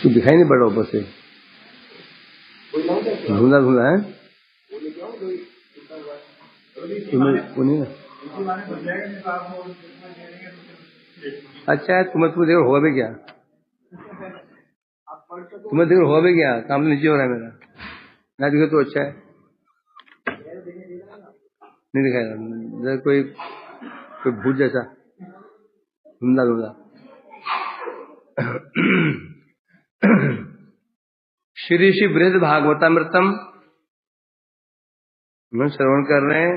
तो दिखाई नहीं पड़ रहा ऊपर से, धुंधला धुंधला है। अच्छा, तुम्हें देर होगा भी क्या? तुम्हें देर होगा भी क्या? काम तो नीचे हो रहा है मेरा, ना दिखे तो अच्छा है। नहीं दिखाएगा, कोई भूत जैसा धुंधला धुंधला। श्री श्री बृहद भागवतामृतम में श्रवण कर रहे हैं।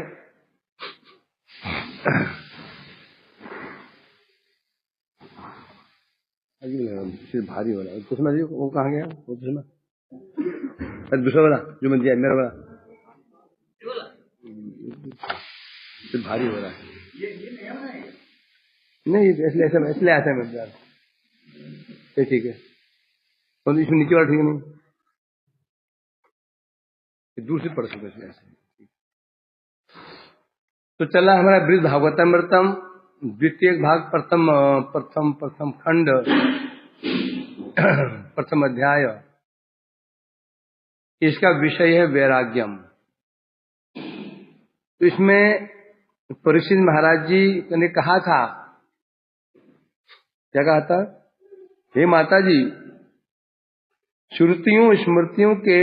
भारी हो रहा है। चश्मा जी वो कहाँ गया? वो चश्मा दूसरा वाला जो मैं दिया, मेरा वाला भारी हो रहा है। नहीं इसलिए ऐसा मैं ठीक है। तो इसमें नीचे वाला ठीक नहीं, दूसरी पढ़ सकते ऐसे। तो चला हमारा बृहद भागवतामृतम द्वितीय भाग प्रथम खंड प्रथम अध्याय। इसका विषय है वैराग्यम। तो इसमें परीक्षित महाराज जी ने कहा था, क्या कहा था? हे माता जी, श्रुतियों स्मृतियों के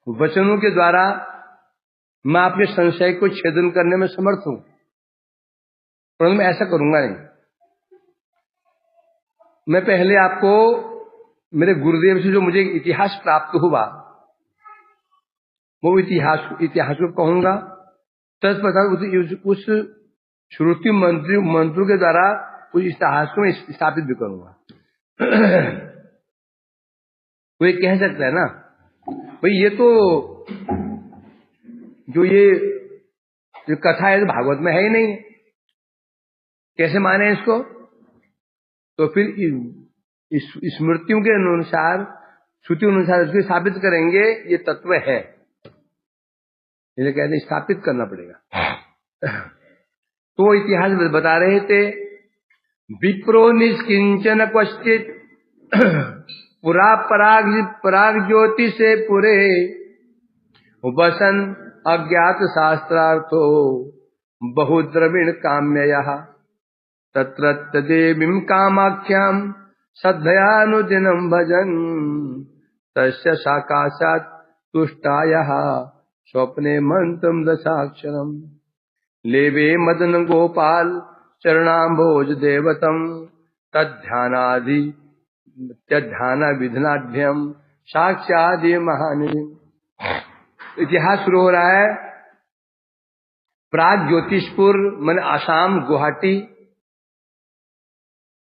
वचनों के द्वारा मैं आपके संशय को छेदन करने में समर्थ हूं, परंतु मैं ऐसा करूंगा नहीं। मैं पहले आपको मेरे गुरुदेव से जो मुझे इतिहास प्राप्त हुआ वो इतिहास को कहूंगा, तत्पश्चात उस श्रुति मंत्रों के द्वारा उस इतिहास को स्थापित भी करूंगा। कोई कह सकता है ना भाई ये तो जो कथा है तो भागवत में है ही नहीं, कैसे माने इसको? तो फिर स्मृतियों के अनुसार श्रुति अनुसार इसको स्थापित करेंगे ये तत्व है, इसे कहते स्थापित करना पड़ेगा। तो इतिहास बता रहे थे, विप्रो निष्किंचन क्वचित पुरा पराग ज्योति से पुरे वसन अज्ञात शास्त्रार्थो बहुद्रविण काम्ययः तत्र देवीं कामाख्यां श्रद्धयानुदिनं भजन् तस्य साकाशात् तुष्टायः स्वप्ने मंत्रं दशाक्षरम् लेवे मदन गोपाल चरणाम्भोज देवतम तद्ध्यान विधनाढ्यम साक्षादि महानिधि। इतिहास शुरू हो रहा है प्राग ज्योतिषपुर मन आसाम गुवाहाटी।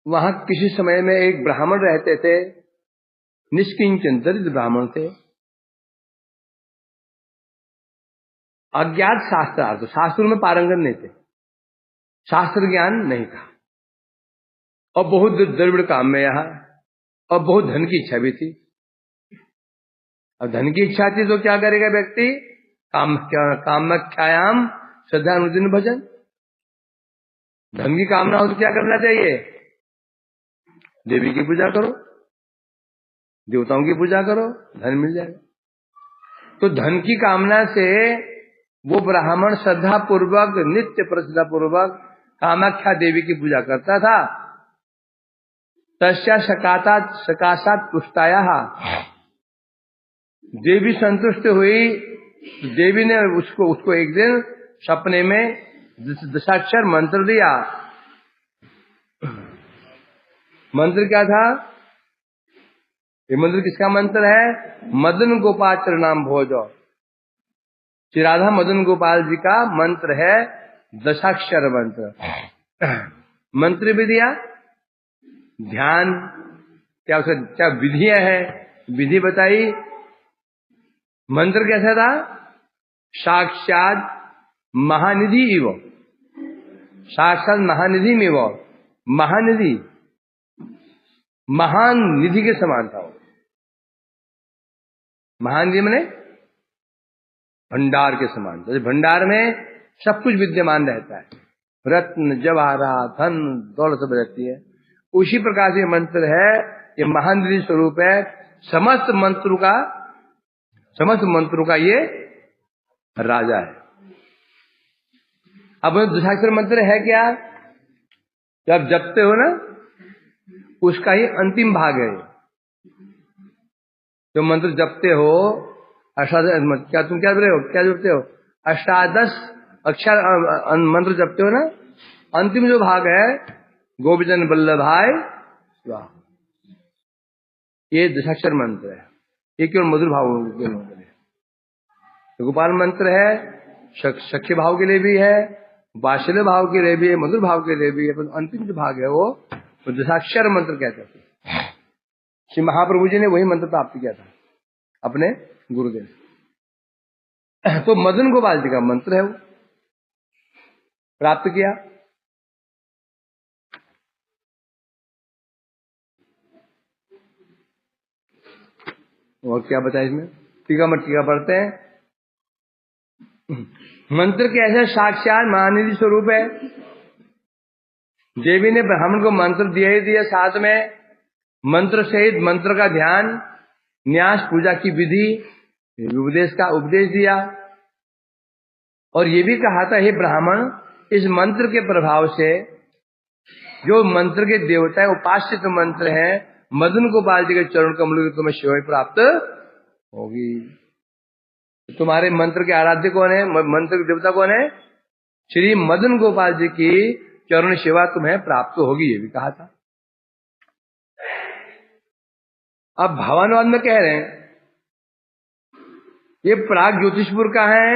वहां किसी समय में एक ब्राह्मण रहते थे, निष्किंचन दरिद्र ब्राह्मण थे, अज्ञात शास्त्रार्थ, शास्त्रों में पारंगत नहीं थे, शास्त्र ज्ञान नहीं था, और बहुत द्रविड़ काम में यहाँ, और बहुत धन की इच्छा भी थी। अब धन की इच्छा थी तो क्या करेगा व्यक्ति? कामाख्यायाम श्रद्धानुदिन भजन। धन की कामना हो तो क्या करना चाहिए? देवी की पूजा करो, देवताओं की पूजा करो, धन मिल जाएगा। तो धन की कामना से वो ब्राह्मण श्रद्धा पूर्वक नित्य प्रश्रद्धा पूर्वक कामाख्या देवी की पूजा करता था। तस्या सकाशात तुष्टाया, देवी संतुष्ट हुई। देवी ने उसको एक दिन सपने में दशाक्षर मंत्र दिया। मंत्र क्या था? ये मंत्र किसका मंत्र है? मदन गोपाल चरणाम भोजो। श्री राधा मदन गोपाल जी का मंत्र है, दशाक्षर मंत्र। मंत्र भी दिया, ध्यान क्या उसका क्या विधियां है, विधि बताई। मंत्र कैसा था? साक्षात महानिधि इव, साक्षात महानिधि में वो महानिधि, महान निधि के समान था वो। महान निधि माने भंडार के समान। जैसे भंडार में सब कुछ विद्यमान रहता है, रत्न जवाहरात धन दौलत सब रहती है। उसी प्रकार से मंत्र है, ये महानिधि स्वरूप है, समस्त मंत्रों का ये राजा है। अब दशाक्षर मंत्र है क्या, जब जपते हो ना, उसका ही अंतिम भाग है। जो मंत्र जपते हो अष्टादश, क्या तुम क्या बोले हो, क्या जपते हो, अष्टादश अक्षर मंत्र जपते हो ना, अंतिम जो भाग है गोपीचंद वल्लभाय स्वाहा, ये दशाक्षर मंत्र है। ये केवल मधुर भाव के मंत्र है। गोपाल मंत्र है, सख्य भाव के लिए भी है, वात्सल्य भाव के लिए भी है, मधुर भाव के लिए भी है, पर अंतिम जो भाग है वो दशाक्षर मंत्र कहते हैं। श्री महाप्रभु जी ने वही मंत्र प्राप्त किया था अपने गुरुदेव। तो मदन गोपाल जी का मंत्र है वो प्राप्त किया। और क्या बताया इसमें, टीका पढ़ते हैं। मंत्र कैसे साक्षात महानिधि स्वरूप है। देवी ने ब्राह्मण को मंत्र दिया ही दिया, साथ में मंत्र सहित मंत्र का ध्यान, न्यास, पूजा की विधि, उपदेश का उपदेश दिया। और ये भी कहा था, हे ब्राह्मण, इस मंत्र के प्रभाव से जो मंत्र के देवता है, उपासित मंत्र है, मदन गोपाल जी के चरण कमलों की तुम्हें सेवा प्राप्त होगी। तुम्हारे मंत्र के आराध्य कौन है, मंत्र के देवता कौन है, श्री मदन गोपाल जी की चरण सेवा तुम्हें प्राप्त होगी, ये भी कहा था। अब भावानुवाद में कह रहे हैं, ये प्राग ज्योतिषपुर का है,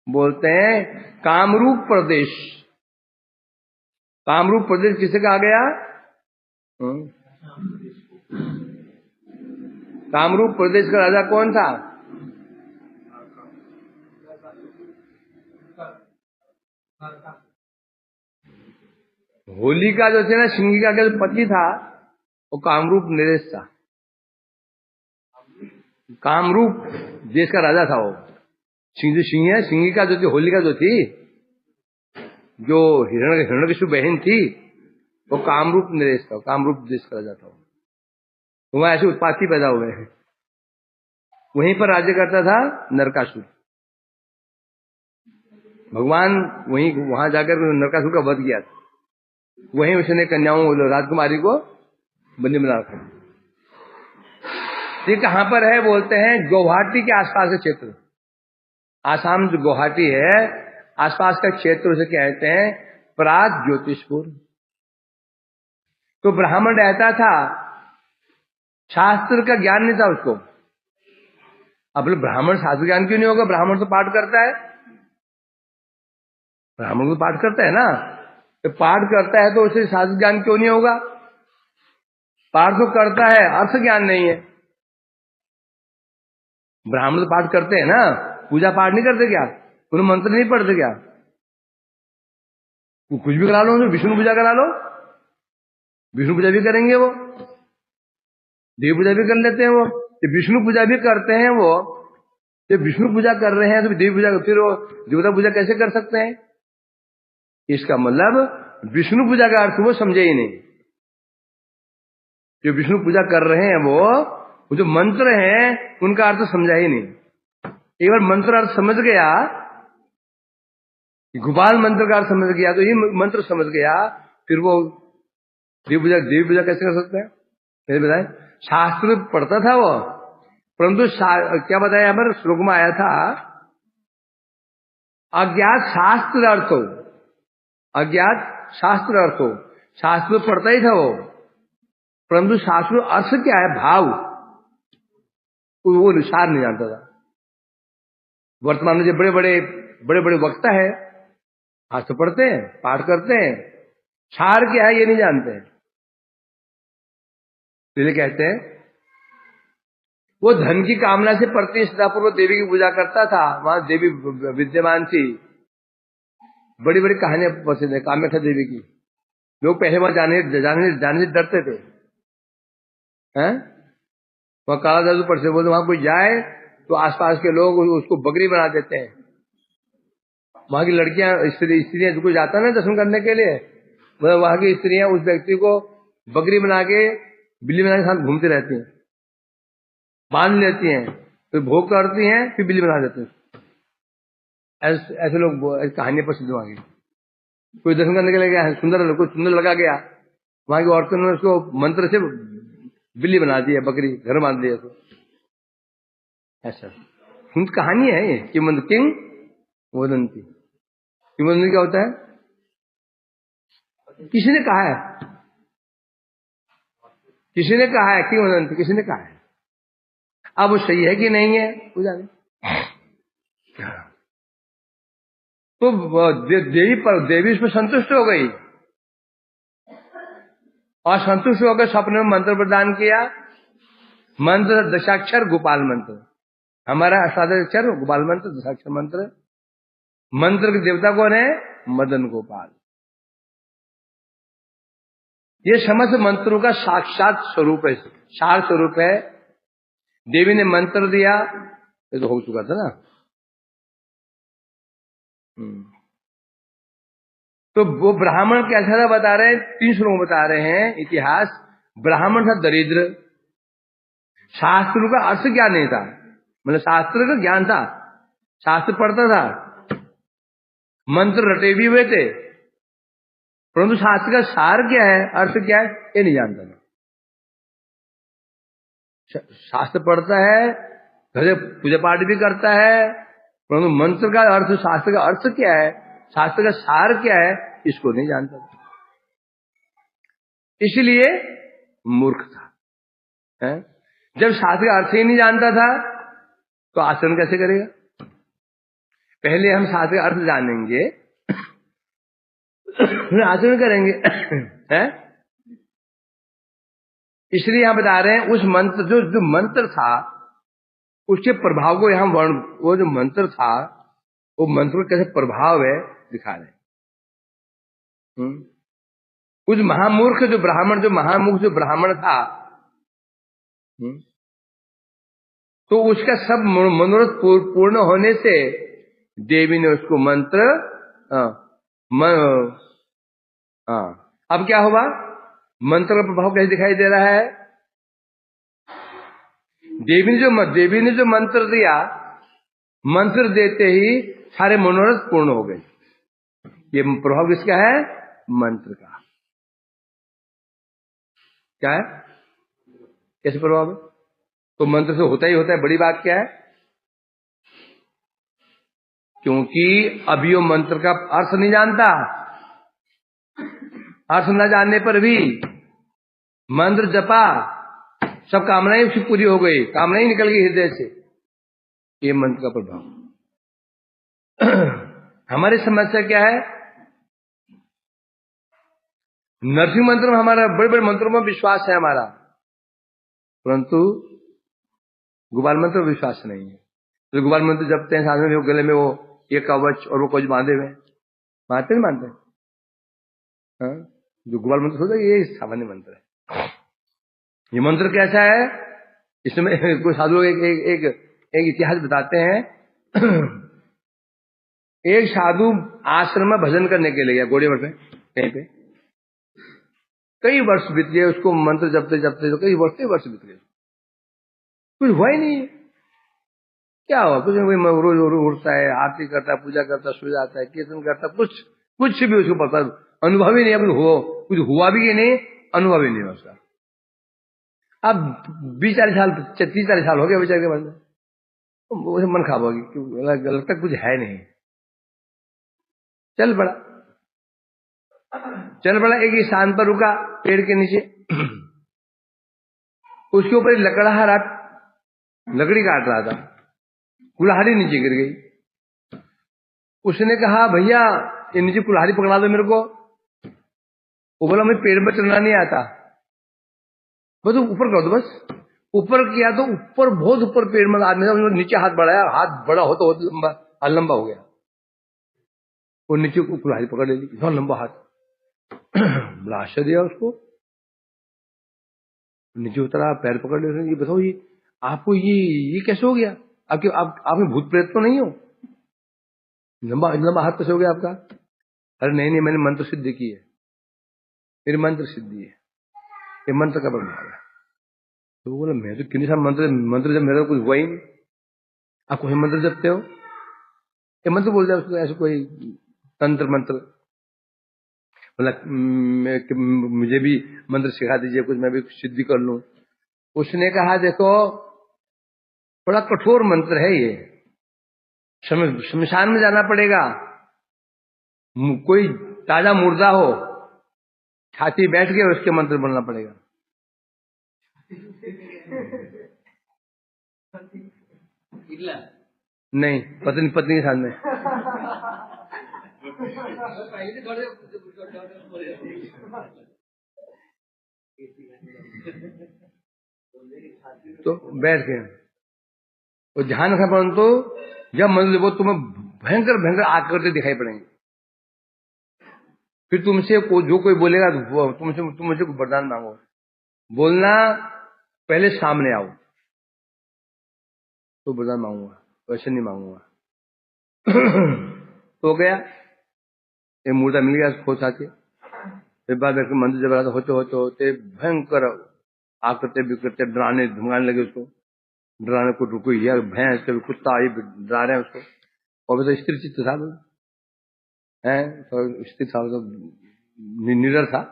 बोलते हैं कामरूप प्रदेश। कामरूप प्रदेश किसे कहा गया, कामरूप प्रदेश का राजा कौन था, होलिका जो थे ना, सिंगिका का जो पति था वो कामरूप नरेश था। कामरूप देश का राजा था वो। सिंगिका जो थी, होलिका जो थी, जो हिरण्यकशिपु बहन थी, वो कामरूप नरेश था, कामरूप देश का राजा था। वहां ऐसे उत्पाती पैदा हुए हैं। वहीं पर राज्य करता था नरकासुर। भगवान वहां जाकर नरकासुर का वध किया था। वहीं उसने कन्याओं राजकुमारी को बंदी बना रखा। ये कहां पर है, बोलते हैं गुवाहाटी के आसपास का क्षेत्र। आसाम जो गुवाहाटी है, आसपास का क्षेत्र उसे कहते हैं प्राग ज्योतिषपुर। तो ब्राह्मण रहता था, शास्त्र का ज्ञान नहीं था उसको। अब ब्राह्मण शास्त्र ज्ञान क्यों नहीं होगा, ब्राह्मण तो पाठ करता है, ब्राह्मण तो पाठ करता है ना, तो पाठ करता है तो उसे शास्त्र ज्ञान क्यों नहीं होगा। पाठ तो करता है, अर्थ ज्ञान नहीं है। ब्राह्मण तो पाठ करते हैं ना, पूजा पाठ नहीं करते क्या, उन्हें मंत्र नहीं पढ़ते क्या, कुछ भी करा लो, विष्णु पूजा करा लो, विष्णु पूजा भी करेंगे वो, देव पूजा भी कर लेते हैं वो, विष्णु पूजा भी करते हैं वो। जब विष्णु पूजा कर रहे हैं तो देव पूजा, फिर वो देवता पूजा कैसे कर सकते हैं। इसका मतलब विष्णु पूजा का अर्थ वो समझे ही नहीं। जो विष्णु पूजा कर रहे हैं वो जो मंत्र हैं उनका अर्थ समझा ही नहीं। एक बार मंत्र अर्थ समझ गया, गोपाल मंत्र का अर्थ समझ गया, तो ये मंत्र समझ गया, फिर वो देव पूजा कैसे कर सकते हैं। कैसे बताए, शास्त्र पढ़ता था वो, परंतु क्या बताया यहाँ पर श्लोक में आया था, अज्ञात शास्त्र अर्थ हो, अज्ञात शास्त्र अर्थ हो। शास्त्र पढ़ता ही था वो, परंतु शास्त्र अर्थ क्या है, भाव, वो सार नहीं जानता था। वर्तमान में जो बड़े बड़े वक्ता है, शास्त्र पढ़ते हैं, पाठ करते हैं, सार क्या है ये नहीं जानते हैं। इसलिए कहते हैं वो धन की कामना से प्रतिष्ठापूर्वक देवी की पूजा करता था। वहां देवी विद्यमान थी। बड़ी बड़ी कहानियां प्रसिद्ध है कामाख्या देवी की। लोग पहले वहां जाने से डरते थे, हैं? वहां काला जादू पर से बोलते, वहां कोई जाए तो आसपास के लोग उसको बकरी बना देते हैं, वहां की लड़कियां स्त्रियां जो कोई जाता है ना दर्शन करने के लिए, मतलब वहां की स्त्रियां उस व्यक्ति को बकरी बना के बिल्ली बना के साथ घूमती रहती हैं, बांध लेती हैं, फिर भोग करती हैं, फिर बिल्ली बना देते हैं। ऐसे लोग कहानियां प्रसिद्ध वहां की। कोई दर्शन करने के लिए गया, कोई सुंदर लगा गया, वहां की औरतों ने उसको मंत्र से बिल्ली बना दी है, बकरी घर बांध दिया तो ऐसा कहानी है ये। किंग वदंती, किंवदंती क्या होता है? किसी ने कहा है, किसी ने कहा है, किंवदंती किसी ने कहा है। अब वो सही है कि नहीं है वो जाने। तो देवी उसमें संतुष्ट हो गई और संतुष्ट होकर सपने में मंत्र प्रदान किया। मंत्र दशाक्षर गोपाल मंत्र, हमारा अष्टादशाक्षर गोपाल मंत्र, दशाक्षर मंत्र। मंत्र के देवता कौन है? मदन गोपाल। ये समस्त मंत्रों का साक्षात स्वरूप है, सार स्वरूप है। देवी ने मंत्र दिया, ये तो हो चुका था ना। तो वो ब्राह्मण कैसा बता रहे हैं, 3 श्लोक बता रहे हैं इतिहास। ब्राह्मण था दरिद्र, शास्त्रों का अर्थ ज्ञान नहीं था, मतलब शास्त्र का ज्ञान था, शास्त्र पढ़ता था, मंत्र रटे भी हुए थे, परंतु शास्त्र का सार क्या है, अर्थ क्या है, ये नहीं जानता था। शास्त्र पढ़ता है, घर से पूजा पाठ भी करता है, परंतु मंत्र का अर्थ, शास्त्र का अर्थ क्या है, शास्त्र का सार क्या है, इसको नहीं जानता था, इसलिए मूर्ख था। है? जब शास्त्र का अर्थ ही नहीं जानता था तो आचरण कैसे करेगा? पहले हम शास्त्र का अर्थ जानेंगे, फिर आचरण करेंगे। है? इसलिए यहां बता रहे हैं उस मंत्र जो मंत्र था उसके प्रभाव को यहां वो जो मंत्र था वो मंत्र का कैसे प्रभाव है दिखा रहे हैं। उस महामूर्ख जो ब्राह्मण, जो महामूर्ख जो ब्राह्मण था, तो उसका सब मनोरथ पूर्ण होने से देवी ने उसको मंत्र अब क्या हुआ, मंत्र का प्रभाव कैसे दिखाई दे रहा है? देवी ने जो मंत्र दिया, मंत्र देते ही सारे मनोरथ पूर्ण हो गए। ये प्रभाव किसका है? मंत्र का। क्या है? कैसे प्रभाव है? तो मंत्र से होता ही होता है, बड़ी बात क्या है? क्योंकि अभी वो मंत्र का अर्थ नहीं जानता, अर्थ न जानने पर भी मंत्र जपा, सब कामनाएं उसकी पूरी हो गई, कामनाएं निकल गई हृदय से। ये मंत्र का प्रभाव। हमारी समस्या क्या है? नरसिंह मंत्र में हमारा, बड़े बड़े मंत्रों में विश्वास है हमारा, परंतु गोपाल मंत्र में विश्वास नहीं है। तो गोपाल मंत्र जपते हैं, साथ में वो गले में वो ये कवच और वो कवच बांधे हुए, मानते नहीं मानते? हाँ? जो गोपाल मंत्र होता है ये सामान्य मंत्र है। ये मंत्र कैसा है? इसमें कोई साधु लोग एक इतिहास बताते हैं। एक साधु आश्रम में भजन करने के लिए गया, गोड़ेमठ में कहीं पे, कई वर्ष बीत गए, उसको मंत्र जपते जपते तो कई वर्ष बीत गए, कुछ हुआ ही नहीं। क्या हुआ? कुछ नहीं, रोज उठता है, आरती करता है, पूजा करता, सो जाता है, कीर्तन करता, कुछ भी उसको पता, अनुभव ही नहीं, कुछ हुआ भी नहीं, अनुभव ही नहीं उसका। अब 20-40 साल, 30-40 साल हो गया बेचारे के मन में, उसे मन खराब होगी, लगता कुछ है नहीं। चल पड़ा एक स्थान पर रुका, पेड़ के नीचे। उसके ऊपर लकड़हारा लकड़ी काट रहा था, कुल्हाड़ी नीचे गिर गई। उसने कहा भैया ये नीचे कुल्हाड़ी पकड़ा दो मेरे को। वो बोला मुझे पेड़ पर चलना नहीं आता। बस ऊपर कर दो। बस ऊपर किया तो ऊपर, बहुत ऊपर पेड़ में आदमी था, नीचे हाथ बढ़ाया, हाथ बड़ा होता होता लंबा हो गया, वो नीचे कुल्हाड़ी पकड़ ले ली, इतना लंबा हाथ। बड़ा आश्चर्य दिया उसको, नीचे उतरा, पैर पकड़ ले। ये बताओ, ये आपको ये कैसे हो गया? आप में भूत प्रेत तो नहीं हो? लंबा लंबा हाथ कैसे हो गया आपका? अरे नहीं नहीं, मैंने मंत्र सिद्धि की है, मेरी मंत्र सिद्धि है, ये मंत्र का प्रभाव है। तो बोला मैं तो कितने सारे मंत्र मंत्र जब मेरा कुछ हुआ ही नहीं, आप कोई मंत्र जपते हो? ये मंत्र बोल दिया उसको, ऐसे कोई तंत्र मंत्र। बोला मुझे भी मंत्र सिखा दीजिए कुछ, मैं भी कुछ सिद्धि कर लूं। उसने कहा देखो बड़ा कठोर मंत्र है ये, शमशान में जाना पड़ेगा, कोई ताजा मुर्दा हो छाती बैठ के उसके मंत्र बोलना पड़ेगा। नहीं, पत्नी पत्नी के साथ में। तो बैठ के वो ध्यान रखा, परंतु जब मंत्र वो तुम्हें भयंकर भयंकर आकृति दिखाई पड़ेंगे, फिर तुमसे जो कोई बोलेगा तुम मुझे वरदान मांगो, बोलना पहले सामने आओ तो वरदान मांगूंगा, वैसे नहीं मांगूंगा। तो गया, एक मुर्दा मिल गया खोज आके, फिर बाद में मंदिर जब रहा होते होते होते भयंकर आकृति बिकरते डराने धुमाने लगे उसको, डराने को रुको यार, भैंस कभी कुत्ता ये डरा रहे हैं उसको। और तो स्त्री चित्त था है, तो स्त्री था तो निडर था।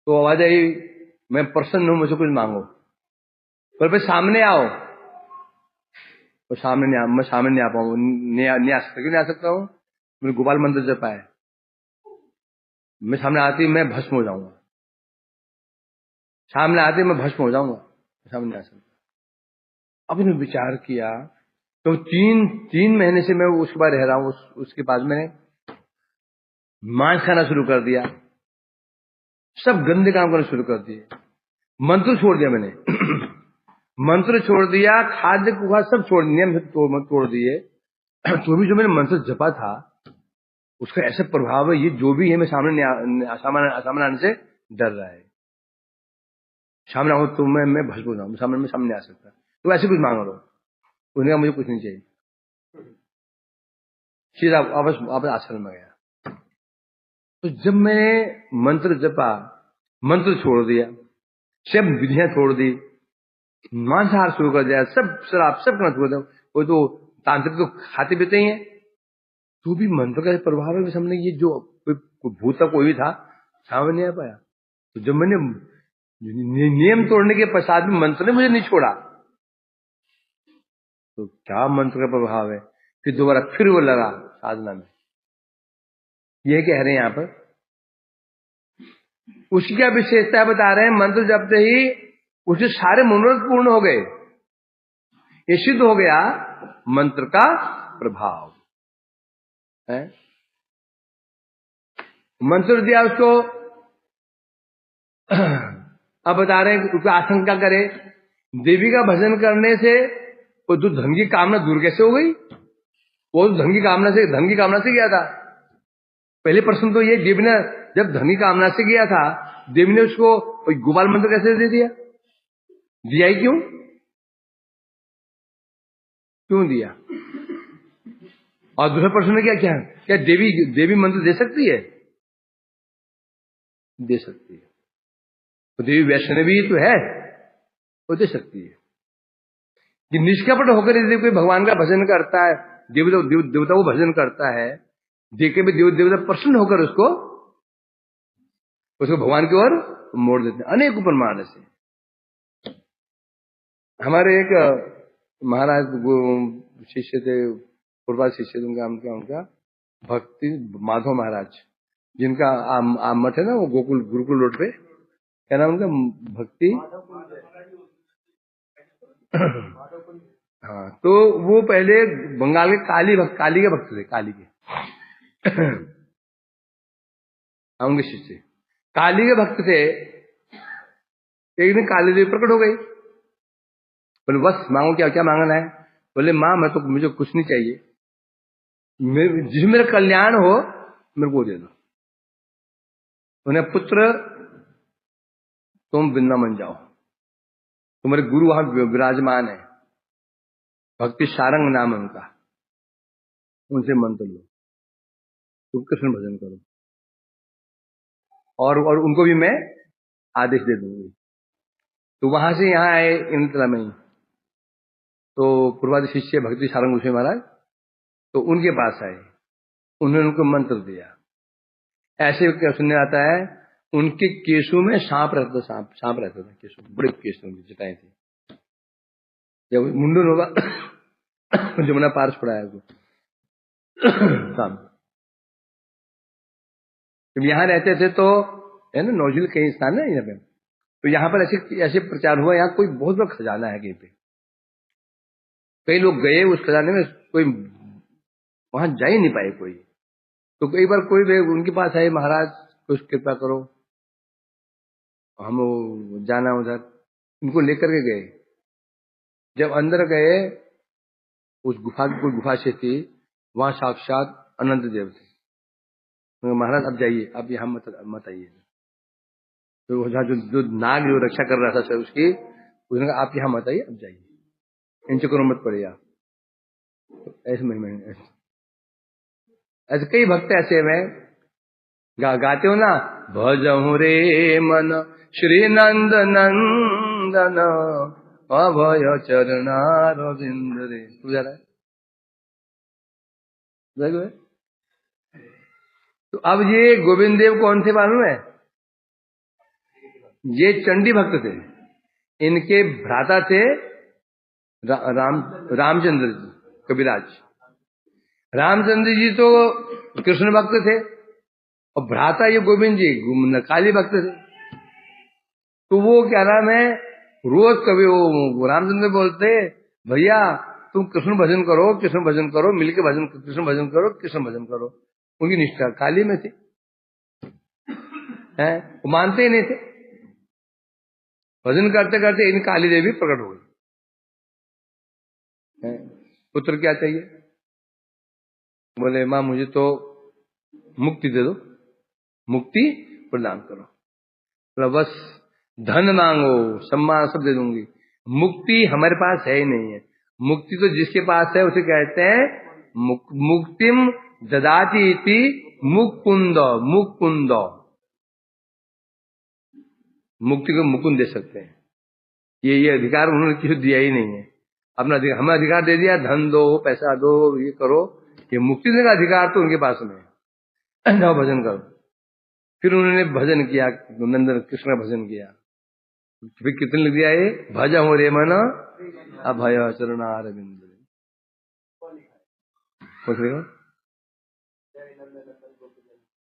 तो आवाज आई मैं प्रसन्न हूं, मुझे कुछ मांगो। पर भाई सामने आओ, तो सामने नहीं मैं सामने नहीं आ पाऊंगा, नहीं आ सकता। क्यों नहीं आ सकता हूँ? मेरे गोपाल मंदिर जपा है, मैं सामने आती मैं भस्म हो जाऊंगा, सामने आते मैं भस्म हो जाऊंगा, सामने नहीं आ सकता। अब मैंने विचार किया, तो तीन महीने से मैं उसके बाद रह रहा हूँ, उसके बाद मैंने मांस खाना शुरू कर दिया, सब गंदे काम करना शुरू कर दिए, मंत्र छोड़ दिया मैंने। मंत्र छोड़ दिया, खाद्य कुहा सब छोड़, नियम तोड़ दिए। तो भी जो मैंने मंत्र जपा था उसका ऐसा प्रभाव है, ये जो भी है मैं सामने आने से डर रहा है। सामने आओ तो मैं भस्म हो जाऊं, सामने नहीं आ सकता। तो ऐसे कुछ मांग लो। उन्हें कहा मुझे कुछ नहीं चाहिए, सीधा वापस आश्रम में गया। तो जब मैंने मंत्र जपा, मंत्र छोड़ दिया, सब विधियां छोड़ दी, मांसाहार शुरू कर दिया, सब शराब सब करना छोड़ दिया। वो तो तांत्रिक तो खाते पीते ही है, तो भी मंत्र का प्रभाव है सामने, ये जो भूत कोई भी था सामने नहीं आ पाया। तो जब मैंने नियम तोड़ने के पश्चात भी मंत्र ने मुझे नहीं छोड़ा, तो क्या मंत्र का प्रभाव है। फिर दोबारा फिर वो लगा साधना में। ये कह रहे हैं यहां पर, उसकी क्या विशेषता बता रहे हैं, मंत्र जपते ही उसके सारे मनोरथ पूर्ण हो गए। ये सिद्ध हो गया मंत्र का प्रभाव है। मंत्र दिया उसको, अब बता रहे हैं उसको आशंका करे, देवी का भजन करने से वो जो धन की कामना दूर कैसे हो गई? वो धन की कामना से गया था। पहले प्रश्न तो ये, देवी ने जब धन की कामना से गया था, देवी ने उसको गोपाल मंत्र कैसे दे दिया? दिया ही क्यों दिया? और दूसरा प्रश्न क्या देवी मंत्र दे सकती है? दे सकती है। तो देवी वैष्णवी तो है, वो दे सकती है। कि निष्कपट होकर यदि कोई भगवान का भजन करता है, देवता को भजन करता है, देखे भी देवता प्रसन्न होकर उसको भगवान की ओर मोड़ देते हैं। अनेक प्रमाण से हमारे एक महाराज शिष्य थे, पूर्वा शिष्य, उनका भक्ति माधव महाराज, जिनका मठ है ना वो गोकुल गुरुकुल रोड पे, क्या नाम उनका? भक्ति हाँ, तो वो पहले बंगाल के काली के भक्त थे, काली के। उनके शिष्य काली के भक्त थे। एक दिन काली देवी प्रकट हो गई, बोले बस मांगो, क्या मांगना है? बोले माँ मुझे कुछ नहीं चाहिए, जिसमें मेरा कल्याण हो मेरे को दे दो। उन्हें पुत्र तुम वृंदावन जाओ, तुम्हारे गुरु वहां विराजमान है, भक्ति सारंग नाम है उनका, उनसे मंत्र लो। तुम कृष्ण भजन करो, और उनको भी मैं आदेश दे दूंगी। तो वहां से यहाँ आए इंद्रतला में ही, तो पूर्वादि शिष्य भक्ति सारंग गोस्वामी महाराज, तो उनके पास आए, उन्होंने उनको मंत्र दिया। ऐसे क्या सुनने आता है, उनके केशों में सांप रहता था, सांप रहता था केशों में, बड़े केश उनकी जटाएं थी। जब मुंडन होगा जमुना पार पड़ा है सांप। जब यहाँ रहते थे तो है ना, नौजुल कई स्थान है यहाँ पे, तो यहाँ पर ऐसे ऐसे प्रचार हुआ, यहाँ कोई बहुत बड़ा खजाना है कहीं पे, कई लोग गए उस खजाने में, कोई वहां जा ही नहीं पाए कोई। तो कई बार कोई उनके पास आए, महाराज कुछ कृपा करो, हम जाना उधर, उनको लेकर के गए। जब अंदर गए, उस गुफा की कोई गुफा से थी, वहां साक्षात अनंत देव थे। महाराज अब जाइए, अब यहाँ मत आइए। तो वहां जो नाग जो रक्षा कर रहा था सर उसकी, उसने कहा आप यहाँ मत आइए, अब जाइए, इन चक्करों मत पड़े आप। तो ऐसे में ऐसे कई भक्त ऐसे में गाते हो ना, भजहु रे मन श्री नंद नंदन अभय चरणारविंद रे। तू जा रहा है? तो अब ये गोविंद देव कौन थे मालूम है? ये चंडी भक्त थे, इनके भ्राता थे रामचंद्र जी, कविराज। रामचंद्र जी तो कृष्ण भक्त थे, और भ्राता ये गोविंद जी काली भक्त थे। तो वो क्या नाम है, रोज कभी वो रामचंद्र बोलते, भैया तुम कृष्ण भजन करो, कृष्ण भजन करो, मिलके भजन, कृष्ण भजन करो, कृष्ण भजन करो। उनकी निष्ठा काली में थी, है वो मानते ही नहीं थे। भजन करते करते इन काली देवी प्रकट हो गई। पुत्र क्या चाहिए? बोले माँ मुझे तो मुक्ति दे दो, मुक्ति प्रदान करो। बोला बस धन मांगो, सम्मान सब दे दूंगी, मुक्ति हमारे पास है ही नहीं है। मुक्ति तो जिसके पास है उसे कहते हैं मुक्तिम ददाति इति मुकुंद। मुकुंद मुक्ति को मुकुंद दे सकते हैं, ये अधिकार उन्होंने किसी दिया ही नहीं है। अपना हमें अधिकार दे दिया, धन दो, पैसा दो, ये करो, ये मुक्ति देने का अधिकार तो उनके पास में है। जाओ भजन करो। फिर उन्होंने भजन किया, नंदन कृष्ण का भजन किया। फिर कितने लिख दिया ये, भजा हो रे मन अभय चरणारविंद। कुछ लिखो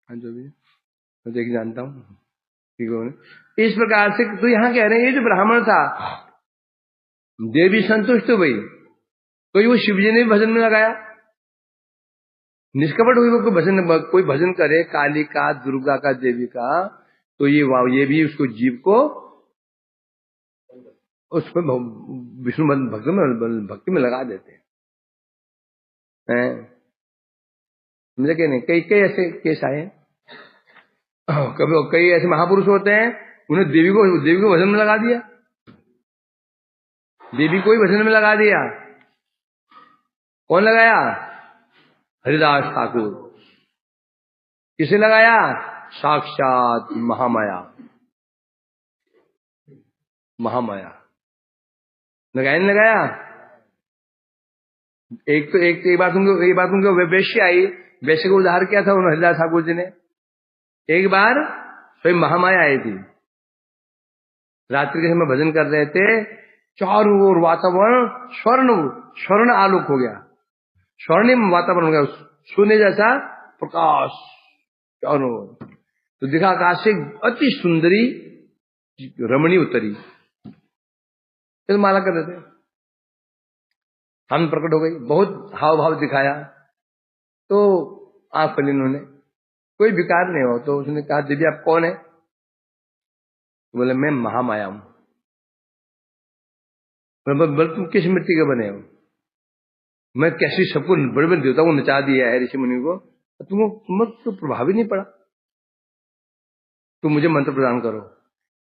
जो भी मैं देख जानता हूँ। इस प्रकार से तो यहाँ कह रहे हैं, ये जो ब्राह्मण था देवी संतुष्ट हो गई, तो वो शिवजी ने भी भजन में लगाया। निष्कपट हुई, वो कोई भजन करे काली का, दुर्गा का, देवी का, तो ये भी उसको जीव को उसमें विष्णु भक्ति में लगा देते हैं। मुझे क्या नहीं, कई कई ऐसे केस आए। कभी कई ऐसे महापुरुष होते हैं, उन्हें देवी को भजन में लगा दिया, देवी को ही भजन में लगा दिया। कौन लगाया? हरिदास ठाकुर। किसे लगाया? साक्षात महामाया। महामाया लगाया नहीं लगाया? एक बात उनको वैश्य आई, वैश्य को उदाहरण किया था उन्होंने हरिदास ठाकुर जी ने। एक बार स्वयं महामाया आई थी, रात्रि के समय भजन कर रहे थे, चारों ओर वातावरण स्वर्ण आलोक हो गया, स्वर्णिम वातावरण हो गया, सोने जैसा प्रकाश चारों ओर। तो दिखा आकाश से अति सुंदरी रमणी उतरी, तो माला कर रहे थे, हम प्रकट हो गई, बहुत हाव भाव दिखाया। तो आंख खोली उन्होंने, कोई विकार नहीं हो। तो उसने कहा दीदी आप कौन है? बोले मैं महामाया हूं। बोले तुम किस मिट्टी के बने हो? मैं कैसी सबको बड़े बड़े देवताओं को नचा दिया है, ऋषि मुनि को, तुमको तो प्रभाव ही नहीं पड़ा, तुम मुझे मंत्र प्रदान करो।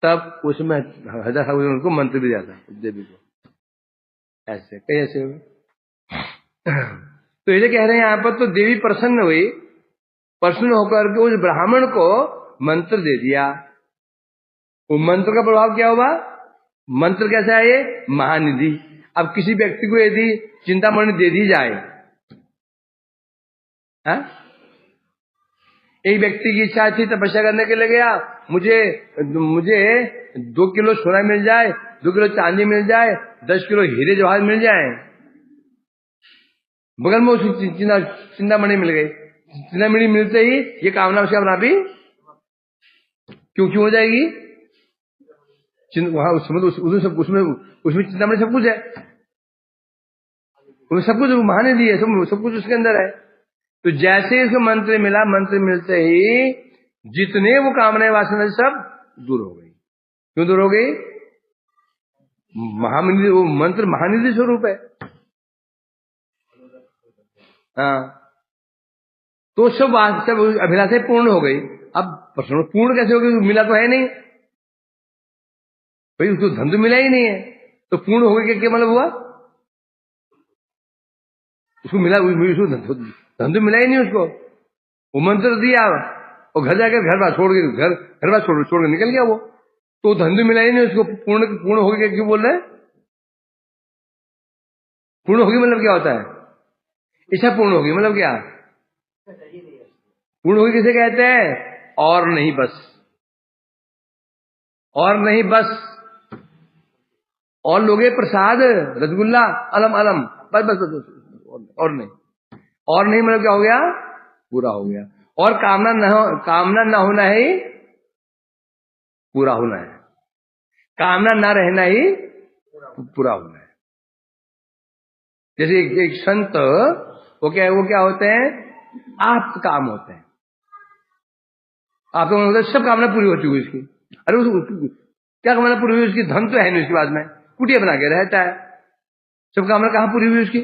तब उसमें हरिदास ठाकुर उनको मंत्र भी दिया था देवी को। ऐसे कई ऐसे हुए। तो ये कह रहे हैं यहाँ पर, तो देवी प्रसन्न हुई, प्रसन्न होकर के उस ब्राह्मण को मंत्र दे दिया। वो मंत्र का प्रभाव क्या हुआ? मंत्र कैसा है? ये महानिधि। अब किसी व्यक्ति को यदि चिंतामणि दे दी जाए, हा? एक व्यक्ति की इच्छा थी, तपस्या करने के लिए गया, मुझे 2 किलो सोना मिल जाए, 2 किलो चांदी मिल जाए, 10 किलो हीरे जवाहर मिल जाए। बगल में उसकी चिंतामणि मिल गई। चिंतामणि मिलते ही ये कामना उसके अपना भी क्यों हो जाएगी? वहां उसमें चिंतामणि सब कुछ है, उसमें सब कुछ महानिधि है, सब कुछ उसके अंदर है। तो जैसे इसको मंत्र मिला, मंत्र मिलते ही जितने वो कामनाएं वासना सब दूर हो गई। क्यों दूर हो गई? महानिधि, वो मंत्र महानिधि स्वरूप है। हाँ, तो सब अभिलाषाएं पूर्ण हो गई। अब प्रश्न पूर्ण कैसे हो गई? मिला तो है नहीं भाई, उसको धन तो मिला ही नहीं है, तो पूर्ण हो गई क्या मतलब हुआ? उसको मिला, उसको धन तो मिला ही नहीं उसको। वो मंत्र दिया और घर जाकर घर बार छोड़ के घर बार छोड़ के निकल गया वो, तो धन तो मिला ही नहीं उसको। पूर्ण हो गया क्यों बोल रहे? पूर्ण होगी मतलब क्या होता है? इच्छा पूर्ण होगी मतलब क्या? पूर्ण होगी किसे कहते हैं? और नहीं बस, और नहीं बस। और लोगे प्रसाद, रसगुल्ला, अलम अलम, बस बस बस, और नहीं। और नहीं मतलब क्या हो गया? पूरा हो गया। और कामना न होना ही पूरा होना है, कामना न रहना ही पूरा होना है। जैसे एक संत, वो क्या होते हैं? आप काम होते हैं। आपका मतलब सब कामना पूरी हो चुकी उसकी। अरे क्या कामना पूरी हुई उसकी? धन तो है नहीं उसके बाद में, कुटिया बना के रहता है। सब कामना कहां पूरी हुई उसकी?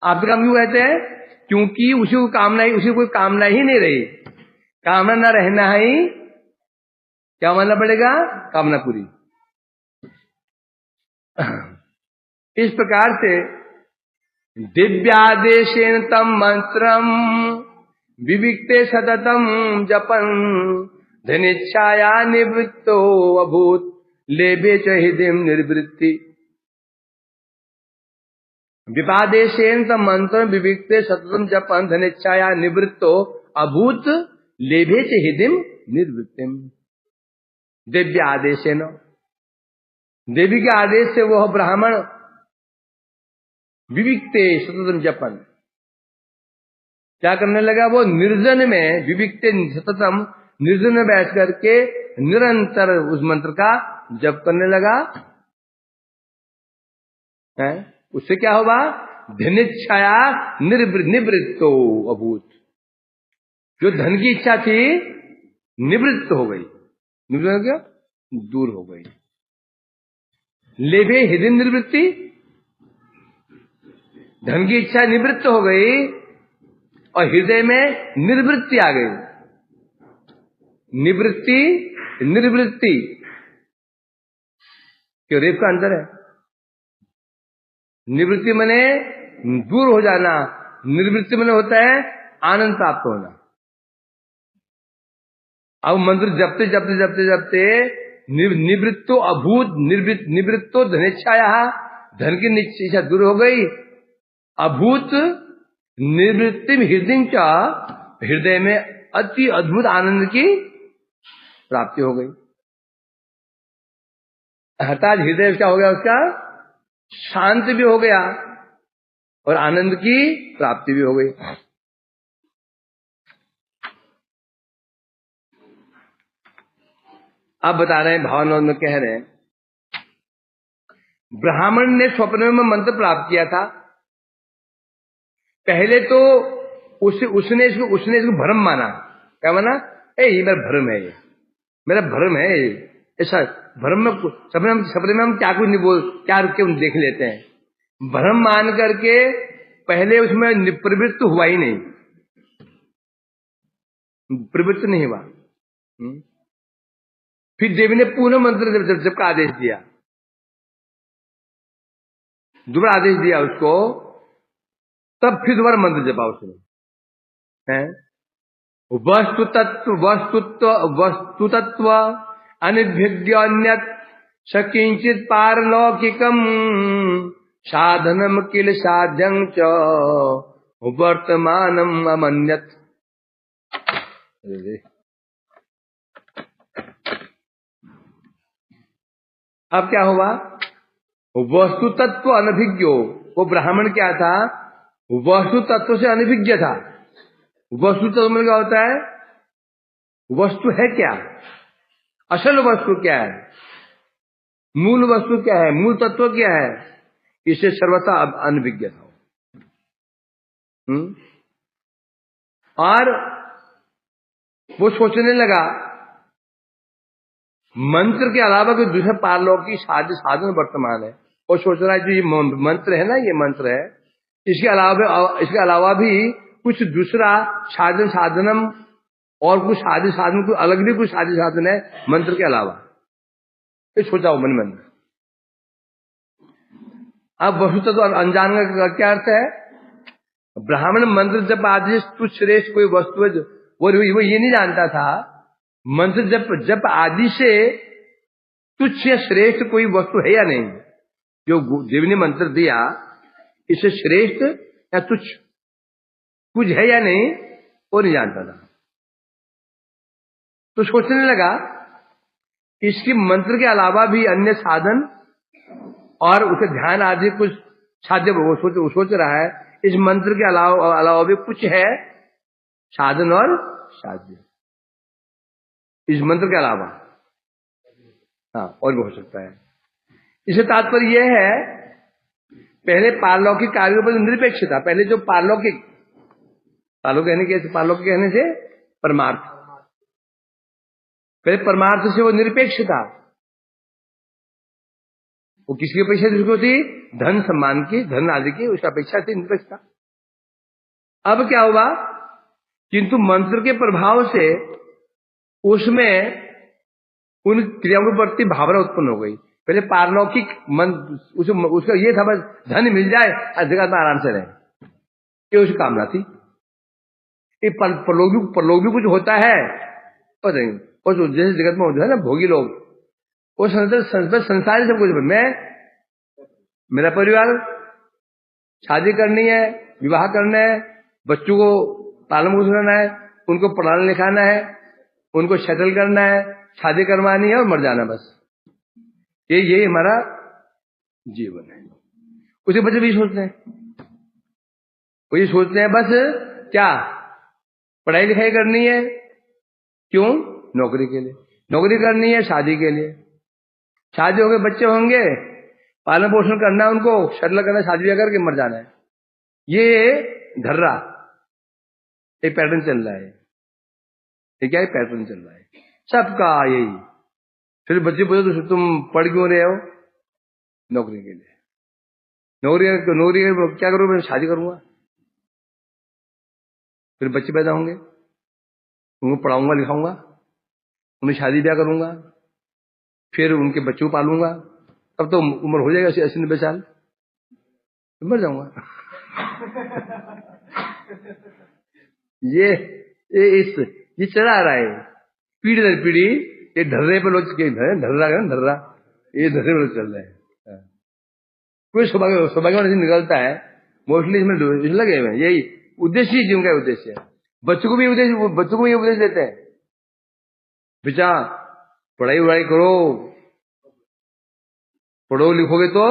आपके काम क्यों कहते हैं? क्योंकि उसी को कोई कामना ही नहीं रही। कामना न रहना ही क्या मानना पड़ेगा? कामना पूरी। इस प्रकार से दिव्यादेशेन तम मंत्रम विविक्ते सततम जपन धनिच्छाया निवृत्तो अभूत लेबे च हृदय निर्वृत्ति। विपादेशेन तम मंत्र विविक्ते सततम जपन धनिच्छाया निवृत्तो अभूत लेबे च हृदय निर्वृत्तिम। दिव्य आदेशेन, देवी के आदेश से वह ब्राह्मण विविक्ते सततम जपन क्या करने लगा? वो निर्जन में, विविक्ते सततम, निर्जन में बैठ करके निरंतर उस मंत्र का जप करने लगा है। उससे क्या होगा? धनिच्छाया निवृत्तो अभूत। जो धन की इच्छा थी निवृत्त हो गई। निवृत्त क्या? दूर हो गई। लेबे हृदय निर्वृत्ति, धन की इच्छा निवृत्त हो गई और हृदय में निर्वृत्ति आ गई। निवृत्ति निर्वृत्ति क्यों? रेप का अंतर है। निवृत्ति मने दूर हो जाना, निर्वृत्ति मने होता है आनंद प्राप्त होना। अब मंत्र जपते जपते जपते जपते निवृत्तो अभूत निवृत्तो धनिच्छाया, धन की इच्छा दूर हो गई। अभूत निवृत्ति हृदय चा, हृदय में अति अद्भुत आनंद की प्राप्ति हो गई। अर्थात हृदय क्या हो गया? उसका शांत भी हो गया और आनंद की प्राप्ति भी हो गई। अब बता रहे हैं, भावनाओं में कह रहे हैं, ब्राह्मण ने स्वप्न में मंत्र प्राप्त किया था। पहले तो उसने इसको भ्रम माना। क्या माना? ये मेरा भ्रम है, ये मेरा भ्रम है। ऐसा भ्रम में सपने में हम क्या कुछ नहीं क्या क्यों देख लेते हैं। भ्रम मान करके पहले उसमें प्रवृत्त हुआ ही नहीं, प्रवृत्त नहीं हुआ। फिर देवी ने पुनः मंत्र जब का आदेश दिया, दोबारा आदेश दिया उसको, तब फिर दोबारा मंत्र जपा उसने है। वस्तुतत्व अनिभिज्ञान्यत् सकिंचित पारलौकिकम साधनम किल साध्यं च वर्तमानम अमन्यत। अब क्या हुआ? वस्तु तत्व अनभिज्ञो, वो ब्राह्मण क्या था? वस्तु तत्व से अनभिज्ञ था। वस्तु तत्व में क्या होता है? वस्तु है क्या, असल वस्तु क्या है, मूल वस्तु क्या है, मूल तत्व क्या है, इसे सर्वथा अनभिज्ञ था। और वो सोचने लगा मंत्र के अलावा कोई दूसरे पारलौकिक साधन वर्तमान है। वो सोच रहा है जो ये मंत्र है ना, ये मंत्र है, इसके अलावा भी कुछ दूसरा साधनम और कुछ साधन कुछ अलग भी कुछ साधन है मंत्र के अलावा। ये सोचा हो मन। अब वस्तुतः तो अनजान का क्या अर्थ है? ब्राह्मण मंत्र जब आदि तुच्छ श्रेष्ठ कोई वस्तु है, वो ये नहीं जानता था मंत्र जब आदि से तुच्छ या श्रेष्ठ कोई वस्तु है या नहीं। जो देव ने मंत्र दिया, इसे श्रेष्ठ या तुच्छ कुछ है या नहीं, वो नहीं जानता था। तो सोचने लगा इसके मंत्र के अलावा भी अन्य साधन और उसे ध्यान आदि कुछ साध्य, वो सोच रहा है इस मंत्र के अलावा भी कुछ है साधन और साध्य, इस मंत्र के अलावा। हाँ, और भी हो सकता है। इसे तात्पर्य यह है, पहले पारलौकिक कार्यों पर निरपेक्ष था। पहले जो पारलौकिक कहने से परमार्थ, पहले परमार्थ से वो निरपेक्ष था। वो किसकी अपेक्षा थी? उसको थी धन सम्मान की, धन आदि की, उसकी अपेक्षा थी, निरपेक्ष था। अब क्या हुआ? किंतु मंत्र के प्रभाव से उसमें उन क्रियाओं के प्रति भावना उत्पन्न हो गई। पहले पारलौकिक उसका ये था बस धन मिल जाए और जगत में आराम से रहे, ये उसकी कामना थी। ये परलोक भी कुछ होता है पता नहीं, और जैसे जगत में है ना भोगी लोग, वो संसार सब कुछ, मैं मेरा परिवार, शादी करनी है, विवाह करना है, बच्चों को पालन पोषण करना है, उनको पढ़ाना लिखाना है, उनको सेटल करना है, शादी करवानी है और मर जाना, बस ये हमारा जीवन है। उसे बच्चे भी सोचते हैं, वो ये सोचते हैं बस क्या पढ़ाई लिखाई करनी है, क्यों? नौकरी के लिए। नौकरी करनी है शादी के लिए, शादी हो गए बच्चे होंगे, पालन पोषण करना है उनको, सेटल करना, शादी करके मर जाना है। ये धर्रा एक पैटर्न चल रहा है। ये क्या पैटर्न चल रहा है सबका यही। फिर बच्चे पूछे तो तुम पढ़ क्यों रहे हो? नौकरी के लिए। नौकरी क्या करूं? मैं शादी करूंगा, फिर बच्चे पैदा होंगे, उनको पढ़ाऊंगा लिखाऊंगा, उन्हें शादी ब्याह करूंगा, फिर उनके बच्चों को पालूंगा, तब तो उम्र हो जाएगा 80-90 साल, तो मर जाऊंगा। ये चला रहा है पीढ़ी दर पीढ़ी। ये धर्रे पे लोग धर्रा ये धर्रे पे लोग चल रहे हैं। कोई सौभाग्य नहीं निकलता है, मोस्टली इसमें लगे हुए हैं। यही उद्देश्य ही जीवन का उद्देश्य है। बच्चों को ये उपदेश देते हैं, बेटा पढ़ाई करो, पढ़ो लिखोगे तो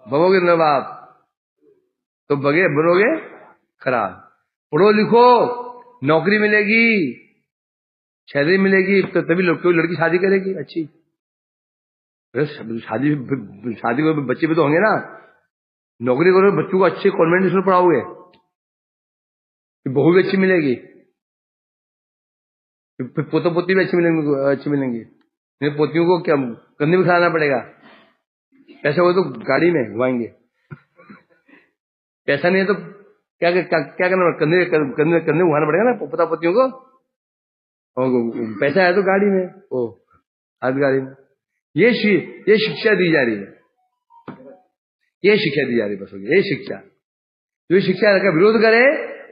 बनोगे नवाब, तो बनोगे खराब। पढ़ो लिखो, नौकरी मिलेगी, सैलरी मिलेगी, तो तभी कोई लड़की शादी करेगी अच्छी। शादी को बच्चे भी तो होंगे ना। नौकरी करो, बच्चों को अच्छे कॉन्वेंट स्कूल पढ़ाओगे, बहू भी अच्छी मिलेगी, पोता पोती भी अच्छी मिलेंगी। पोतियों को क्या कंधे में खिलाना पड़ेगा, पैसा हो तो गाड़ी में घुमाएंगे, पैसा नहीं है तो क्या करना, कंधे घुमाना पड़ेगा ना पोता पोतियों को। पैसा है तो गाड़ी में, हर गाड़ी में। ये शिक्षा दी जा रही है, बस होगी ये शिक्षा। जो शिक्षा का विरोध करे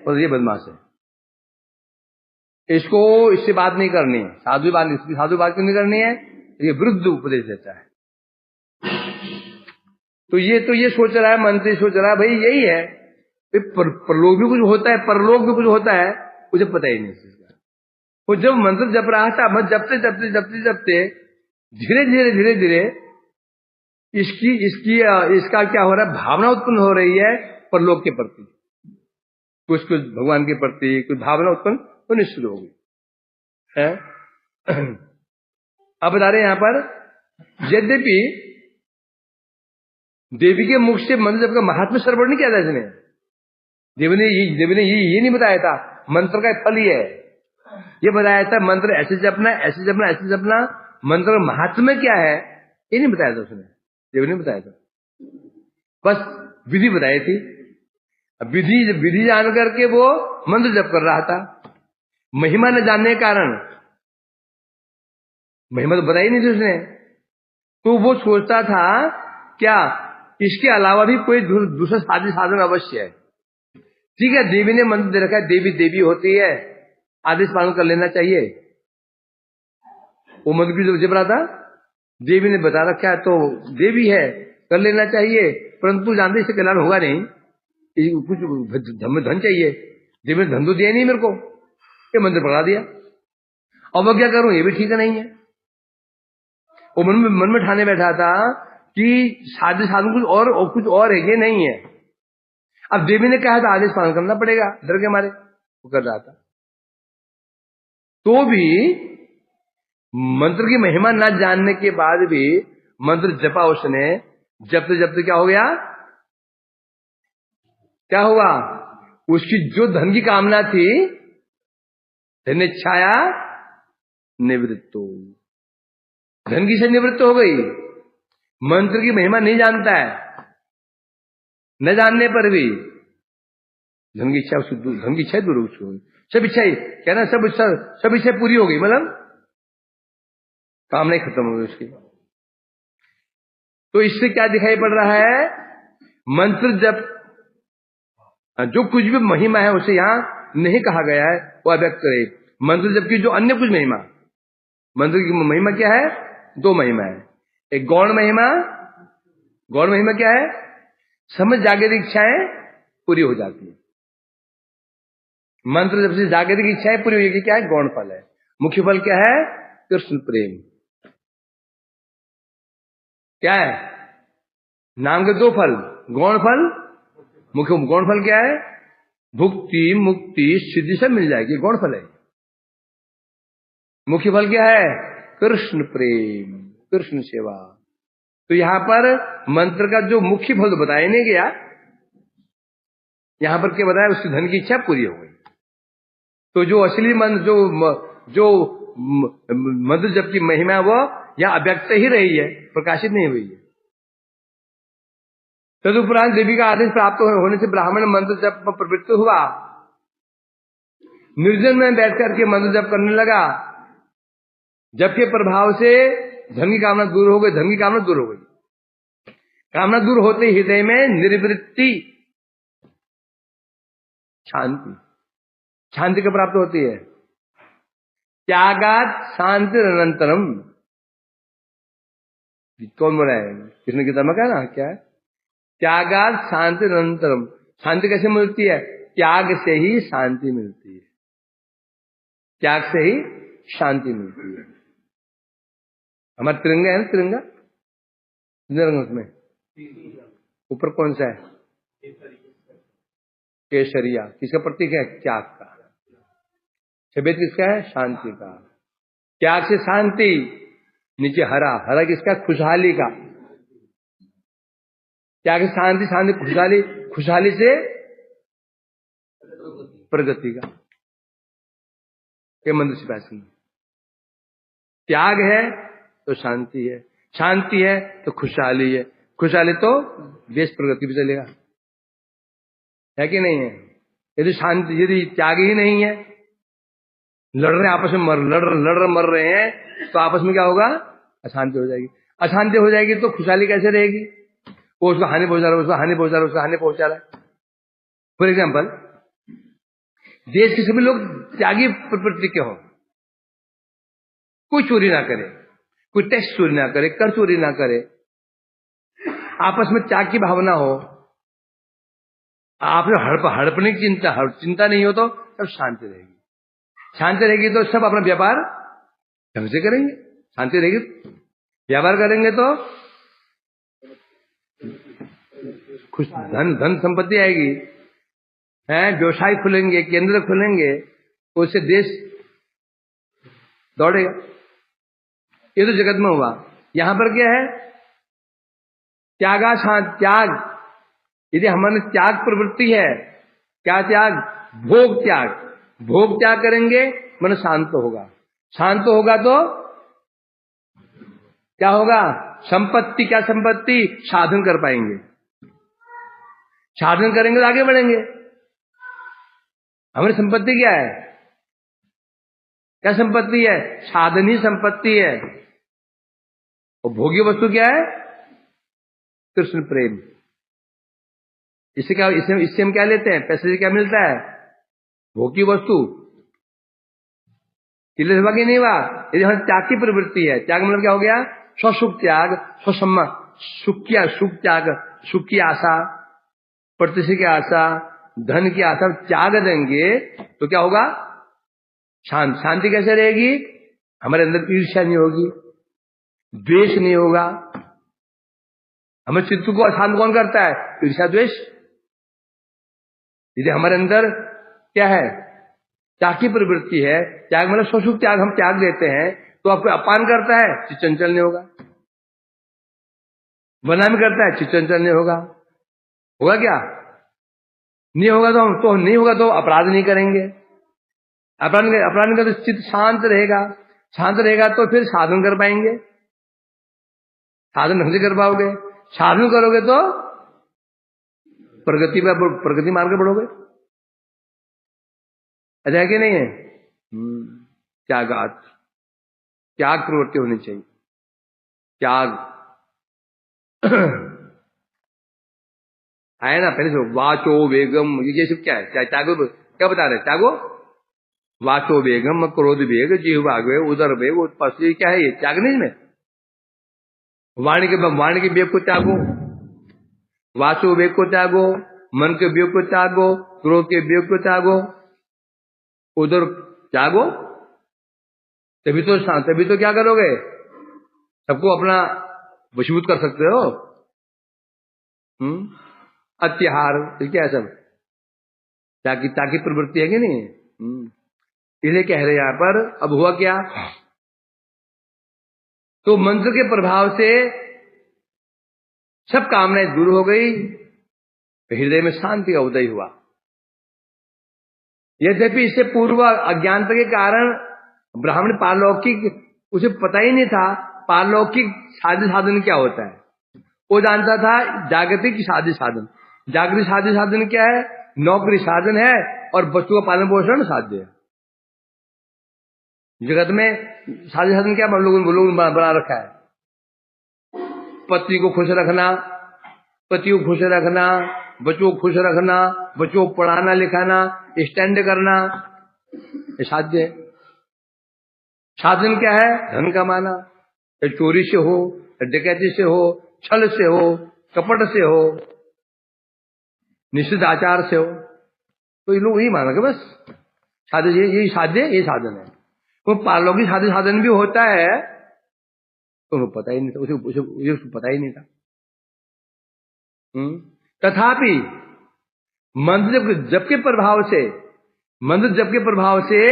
और ये बदमाश है। इससे बात नहीं करनी है, साधु बात क्यों नहीं करनी है, ये विरुद्ध उपदेश देता है। तो ये सोच रहा है, मंत्री सोच रहा है भाई यही है, परलोक भी कुछ होता है, परलोक भी कुछ होता है, मुझे पता ही नहीं इस चीज का। वो जब मंत्र जप रहा था, मैं जपते धीरे धीरे इसका क्या हो रहा है, भावना उत्पन्न हो रही है परलोक के प्रति, कुछ भगवान के प्रति कुछ भावना उत्पन्न होनी शुरू हो गई है। अब बता रहे यहां पर, यद्यपि देवी के मुख से मंत्र जप का महात्म्य श्रवण नहीं किया था इसने, देवी ने ये नहीं बताया था मंत्र का फल ही है, ये बताया था मंत्र ऐसे जपना ऐसे जपना ऐसे जपना, मंत्र का महात्म्य क्या है ये नहीं बताया था उसने, देवी ने बताया था, बस विधि बताई थी। विधि जान करके वो मंत्र जप कर रहा था, महिमा न जानने के कारण, महिमा तो बताई नहीं थी उसने, तो वो सोचता था क्या इसके अलावा भी कोई दूसरा साधन अवश्य है। ठीक है, देवी ने मंत्र दे रखा है, देवी होती है, आदेश पालन कर लेना चाहिए, वो मंत्र भी जप रहा था, देवी ने बता रखा है तो देवी है, कर लेना चाहिए, परंतु जानते इससे कल्याण होगा नहीं, कुछ धन चाहिए, देवी ने धन तो दिया नहीं मेरे को, ये मंत्र पढ़ा दिया, अब मैं क्या करूं, ये भी ठीक नहीं है। वो मन में ठाने बैठा था कि साधन कुछ और है, ये नहीं है। अब देवी ने कहा था आदेश पालन करना पड़ेगा, डर के मारे वो कर रहा था, तो भी मंत्र की महिमा न जानने के बाद भी मंत्र जपा उसने, जपते क्या हो गया, क्या हुआ, उसकी जो धन की कामना थी धनेच्छाया निवृत्तो, धन की से निवृत्त हो गई। मंत्र की महिमा नहीं जानता है, न जानने पर भी धन की इच्छा दूर हो गई, सब इच्छाएं कहना, सब इच्छा पूरी हो गई, मतलब कामना खत्म हो गई उसकी। तो इससे क्या दिखाई पड़ रहा है, मंत्र जब जो कुछ भी महिमा है उसे यहां नहीं कहा गया है, वो अव्यक्त करे। मंत्र जब की जो अन्य कुछ महिमा, मंत्र की महिमा क्या है, दो महिमा है, एक गौण महिमा क्या है, समझ जागतिक इच्छाएं पूरी हो जाती है। मंत्र जब से जागतिक इच्छाएं पूरी होगी, क्या है, गौण फल है। मुख्य फल क्या है, कृष्ण प्रेम। क्या है, नाम के दो फल, गौण फल, मुख्य। गौण फल क्या है, भुक्ति मुक्ति सिद्धि सब मिल जाएगी, गौण फल है। मुख्य फल क्या है, कृष्ण प्रेम, कृष्ण सेवा। तो यहां पर मंत्र का जो मुख्य फल तो बताया नहीं गया, यहां पर क्या बताया, उसकी धन की इच्छा पूरी हो गई। तो जो असली मंत्र, जो मंत्र जप की महिमा, वो यहां अव्यक्त ही रही है, प्रकाशित नहीं हुई है। तदुपरांत देवी का आदेश प्राप्त होने से ब्राह्मण मंत्र जप में प्रवृत्त हुआ, निर्जन में बैठ करके मंत्र जप करने लगा। जप के प्रभाव से धन की कामना दूर हो गई, कामना दूर होते हृदय में निर्वृत्ति, शांति का प्राप्त होती है। त्यागात शांति अनंतरम, कौन बोला है, कृष्ण गीता में क्या ना, क्या है, त्यागात शांति अनंतरम। शांति कैसे मिलती है, त्याग से ही शांति मिलती है, त्याग से ही शांति मिलती है। हमारा तिरंगा है ना, तिरंगा रंग, उसमें ऊपर कौन सा है, केसरिया, किसका प्रतीक है, त्याग का। सफेद किसका है, शांति का। त्याग से शांति, नीचे हरा किसका, खुशहाली का। त्याग से शांति, खुशहाली से प्रगति का। ये मंत्र से पैसे, त्याग है तो शांति है, शांति है तो खुशहाली है, खुशहाली तो देश प्रगति भी चलेगा, है कि नहीं है। यदि त्याग ही नहीं है, लड़ रहे आपस में, मर रहे हैं, तो आपस में क्या होगा, अशांति हो जाएगी। अशांति हो जाएगी तो खुशहाली कैसे रहेगी, वो उसको हानि पहुंचा रहा है, फॉर एग्जाम्पल, देश के सभी लोग त्यागी प्रवृत्ति के हों, कोई चोरी ना करे, कोई टैक्स चोरी ना करे, कर चोरी ना करे, आपस में त्याग की भावना हो, आपने हड़पने की चिंता नहीं हो तो सब शांति रहेगी। शांति रहेगी तो सब अपना व्यापार ढंग से करेंगे। शांति रहेगी, व्यापार करेंगे तो खुश धन संपत्ति आएगी, व्यवसाय खुलेंगे, केंद्र खुलेंगे, उससे देश दौड़ेगा। ये तो जगत में हुआ। यहां पर क्या है? त्याग। यदि हमारे त्याग प्रवृत्ति है, क्या त्याग? भोग त्याग। भोग त्याग करेंगे मन शांत होगा। शांत होगा तो क्या होगा? संपत्ति। क्या संपत्ति? साधन कर पाएंगे। साधन करेंगे तो आगे बढ़ेंगे। हमारी संपत्ति क्या है? क्या संपत्ति है? साधन ही संपत्ति है। और भोग्य वस्तु क्या है? कृष्ण प्रेम। इससे हम क्या लेते हैं? पैसे से क्या मिलता है? भोग्य वस्तु। कि नहीं हुआ? यदि हमारी त्याग की प्रवृत्ति है, त्याग मतलब क्या हो गया? स्वसुख त्याग, सुख त्याग, सुख की आशा, प्रतिष्ठा की आशा, धन की आशा त्याग देंगे तो क्या होगा? शांति कैसे रहेगी? हमारे अंदर ईर्ष्या नहीं होगी, द्वेष नहीं होगा। हमें चित्त को अशांत कौन करता है? ईर्ष्या द्वेष। यदि हमारे अंदर क्या है? त्याग की प्रवृत्ति है, त्याग मतलब स्वसुख त्याग, हम त्याग देते हैं तो आपको अपान करता है, चित्त चंचल नहीं होगा। बनाम करता है, चित्त चंचल नहीं होगा। होगा क्या? नहीं होगा तो नहीं होगा तो अपराध नहीं करेंगे। अपराध का तो चित्त शांत रहेगा। शांत रहेगा तो फिर साधन कर पाएंगे। साधन ढंग से कर पाओगे। साधन करोगे तो प्रगति मार्ग पर बढ़ोगे। अच्छा है कि नहीं है? त्याग प्रवृत्ति होनी चाहिए। त्याग है ना? पहले से वाचो वेगम, ये सब क्या है? त्यागो क्या बता रहे? त्यागो वाचो वेगम, क्रोध वेग, जिह्वा वेग, उदर वेग, उत्पस्त, ये क्या है? ये त्याग नहीं में। वाणी के वेग को त्यागो, वाचो वेग को त्यागो, मन के वेग को त्यागो, क्रोध के वेग को त्यागो, उधर त्यागो, तभी तो क्या करोगे? सबको अपना वशीभूत कर सकते हो। अत्याहार क्या है? सब ताकि प्रवृत्ति है कि नहीं? इसलिए कह रहे यहां पर। अब हुआ क्या? तो मंत्र के प्रभाव से सब कामनाएं दूर हो गई, हृदय में शांति का उदय हुआ। यद्यपि इससे पूर्व अज्ञानता के कारण ब्राह्मण पारलौकिक, उसे पता ही नहीं था पारलौकिक साधन क्या होता है। वो जानता था जागतिक साधन। जागतिक साधन क्या है? नौकरी साधन है और बच्चों का पालन पोषण साध्य है। जगत में साधन क्या लोगों ने बना रखा है? पत्नी को खुश रखना, पति को खुश रखना, बच्चों को खुश रखना, बच्चों को पढ़ाना लिखाना, स्टैंड करना, ये साध्य है। साधन क्या है? धन कमाना, चोरी से हो, डकैती से हो, छल से हो, कपट से हो, निश्चित आचार से हो। तो ये लोग यही माना कि बस साधन, ये साधन है। तो पारलौकिक साधन भी होता है तो उनको पता ही नहीं था, उसे पता ही नहीं था। तथापि मंत्र जप के प्रभाव से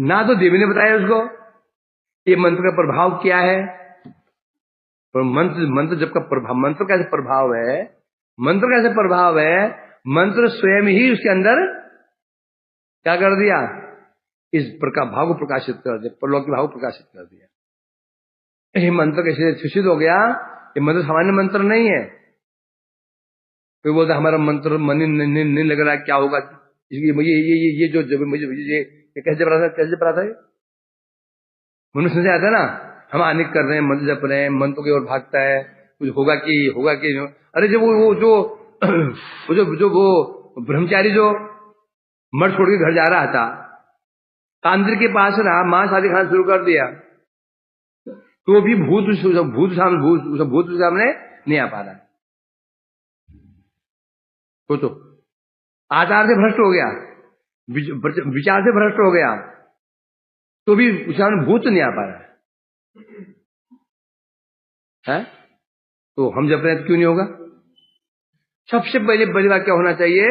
ना तो देवी ने बताया उसको ये मंत्र का प्रभाव क्या है, और मंत्र जप का प्रभाव, मंत्र कैसे प्रभाव है? मंत्र स्वयं ही उसके अंदर क्या कर दिया? इस प्रकार भाव को प्रकाशित कर दिया, परलौकिक भाव को प्रकाशित कर दिया। ये मंत्र कैसे सूचित हो गया? ये मंत्र सामान्य मंत्र नहीं है। कोई बोलता हमारा मंत्र मन नहीं लग रहा, क्या होगा? ये जो मुझे ये कैसे जप रहा था? मनुष्य से आता है ना, हम आनिक कर रहे हैं, मंत्र जप रहे हैं, मंत्र की ओर भागता है, कुछ होगा कि अरे जब वो ब्रह्मचारी जो मठ छोड़ के घर जा रहा था, तांत्रिक के पास रहा, मांस आदि खाना शुरू कर दिया, तो भी भूत सामने नहीं आ पा रहा। तो आचार से भ्रष्ट हो गया, विचार से भ्रष्ट हो गया, तो भी उस सामने भूत नहीं आ पा रहा है। तो हम जब प्रयत्न क्यों नहीं होगा? सबसे पहले बड़ी बात क्या होना चाहिए?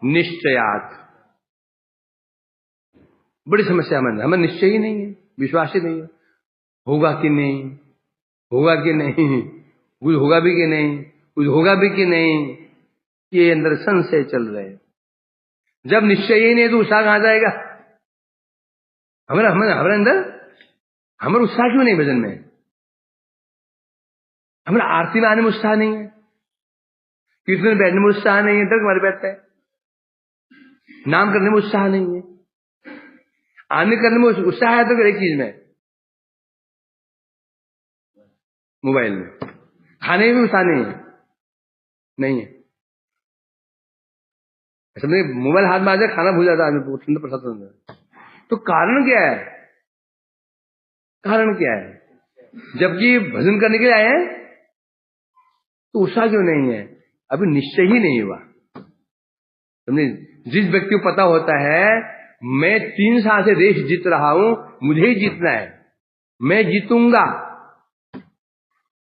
निश्चयात। बड़ी समस्या हमें निश्चय ही नहीं है, विश्वास ही नहीं है। होगा कि नहीं, होगा कि नहीं, कुछ होगा भी कि नहीं, कुछ होगा भी कि नहीं, ये अंदर संशय चल रहे हैं। जब निश्चय ही नहीं तो उत्साह कहां जाएगा? हमारे अंदर हमारा उत्साह क्यों नहीं? भजन में हमारा आरती में आने में उत्साह नहीं है, कीर्तन में बैठने में उत्साह नहीं है, तक हमारे बैठता है। नाम करने में उत्साह नहीं है, आने करने में उत्साह है तो एक चीज में, मोबाइल में। खाने में भी उत्साह नहीं है। समझे, मोबाइल हाथ में आ जाए खाना भूल जाता है, ठंडा प्रसाद। तो कारण क्या है? कारण क्या है? जबकि भजन करने के लिए आए हैं तो उत्साह क्यों नहीं है? अभी निश्चय ही नहीं हुआ। समझे, जिस व्यक्ति को पता होता है मैं 3 साल से रेस जीत रहा हूं, मुझे ही जीतना है, मैं जीतूंगा,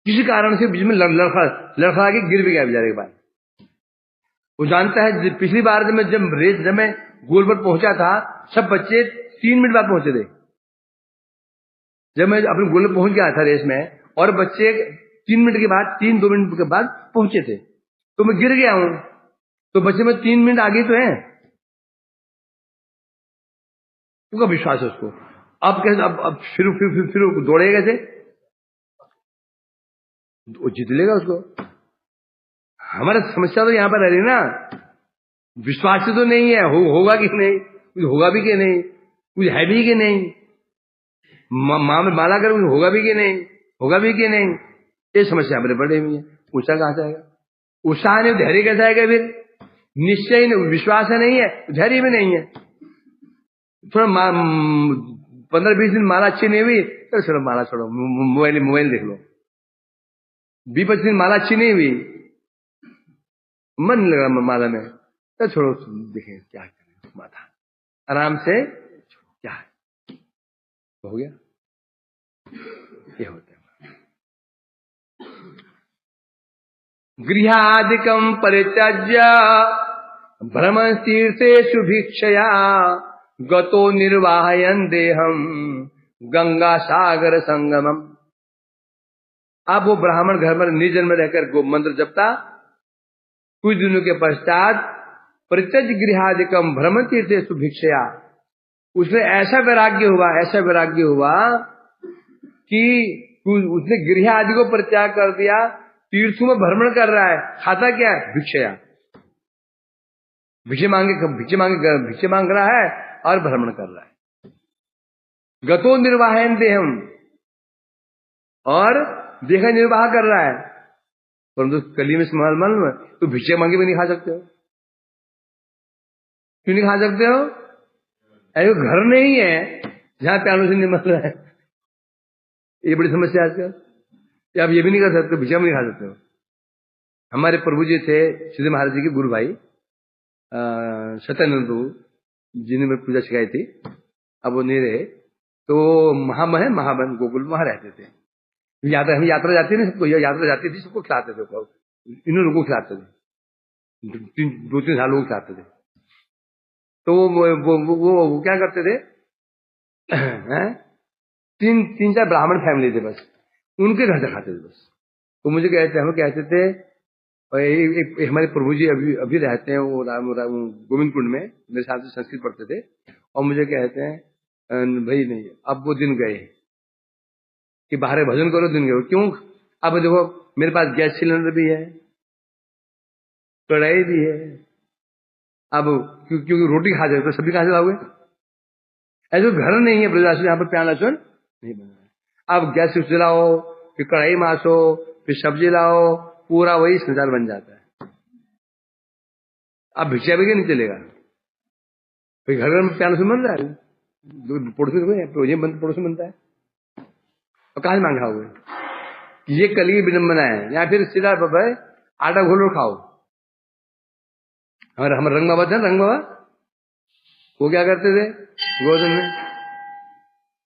किसी कारण से बीच में लड़खड़ा के गिर भी गया बेचारे के बाद। वो जानता है पिछली बार जब मैं गोल पर पहुंचा था, सब बच्चे 3 मिनट बाद पहुंचे थे। जब मैं अपने गोल पर पहुंच गया था रेस में, और बच्चे 3 मिनट के बाद, 2 मिनट के बाद पहुंचे थे, तो मैं गिर गया हूं। तो बच्चे में 3 मिनट आगे तो हैं, उनका विश्वास है उसको। अब कैसे? अब फिर दौड़ेगा कैसे? वो जीत लेगा उसको। हमारा समस्या तो यहां पर रह रही ना, विश्वास तो नहीं है, होगा कि नहीं, कुछ होगा भी कि नहीं, कुछ है भी कि नहीं, मां में माला कर होगा भी कि नहीं, होगा भी कि नहीं, ये समस्या हमारे बड़े हुई है। उत्साह कहां से आएगा? उत्साह नहीं, धैर्य कैसे आएगा? फिर निश्चय नहीं, विश्वास है नहीं है, धैर्य भी नहीं है। थोड़ा 15-20 दिन माला अच्छी नहीं हुई तो चलो माला छोड़ो, मोबाइल देख लो। 20-25 दिन माला अच्छी नहीं हुई, मन नहीं लगा माला में, तो छोड़ो, देखें क्या करें, माथा आराम से क्या है, हो गया। ये होता है। गृहादिकम परित्यज्य भ्रमतीर्थेषु भिक्षया गतो निर्वाहयन् देहम गंगा सागर संगमम। अब वो ब्राह्मण घर में निर्जन में रहकर गो मंत्र जपता। कुछ दिनों के पश्चात परित्यज गृहादिकम भ्रमतीर्थेषु भिक्षया, उसने ऐसा वैराग्य हुआ कि उसने गृह आदि को परित्याग कर दिया, तीर्थों में भ्रमण कर रहा है। खाता क्या है? भिक्षया, भिक्षे मांग रहा है और भ्रमण कर रहा है। गतो निर्वाहन देहम, और देह निर्वाह कर रहा है, परंतु कली में स्मल में तो भिक्षे मांगे भी नहीं खा सकते हो। क्यों नहीं खा सकते हो? ऐसा घर नहीं है जहां प्यानो से निमल रहा है। ये बड़ी समस्या आजकल। आप ये भी नहीं कर सकते, भिक्षा भी नहीं खा सकते हो। हमारे प्रभु जी थे श्री महाराज जी के गुरु भाई सत्यानंद प्रभु, जिन्हें पूजा सिखाई थी, अब वो नहीं रहे। तो महाबन गोकुल वहां रहते थे। हम यात्रा जाती थी, सबको यात्रा जाती थी, सबको खिलाते थे, इन लोगों को खिलाते थे, 2-3 साल लोग खिलाते थे। तो वो क्या करते थे, 3-4 ब्राह्मण फैमिली थे बस, उनके घर से खाते थे बस। तो मुझे कहते थे, और एक हमारे प्रभु जी अभी रहते हैं, वो गोविंद कुंड में, मेरे साथ से संस्कृत पढ़ते थे, और मुझे कहते हैं भाई नहीं, अब वो दिन गए कि बाहर भजन करो, दिन गए। क्यों? अब देखो मेरे पास गैस सिलेंडर भी है, कढ़ाई भी है, अब क्योंकि रोटी खा जाए तो सब्जी कहां से लाओगे? ऐसे घर नहीं है ब्रजवासी यहाँ पर, प्यान लहसुन नहीं बना। अब गैस जलाओ, फिर कढ़ाई मासो, फिर सब्जी लाओ, पूरा वही संसार बन जाता है। अब भिक्षा भी नहीं चलेगा। भाई घर घर में पियानो से बन रहा है, पड़ोसी में पड़ोस में बनता है, और कहाँ से मांग खाओगे? ये कली विडम्बना है। या फिर सीधा भाई आटा घोलो खाओ। हम रंग बाबा थे, रंग बाबा वो क्या करते थे, गोधन में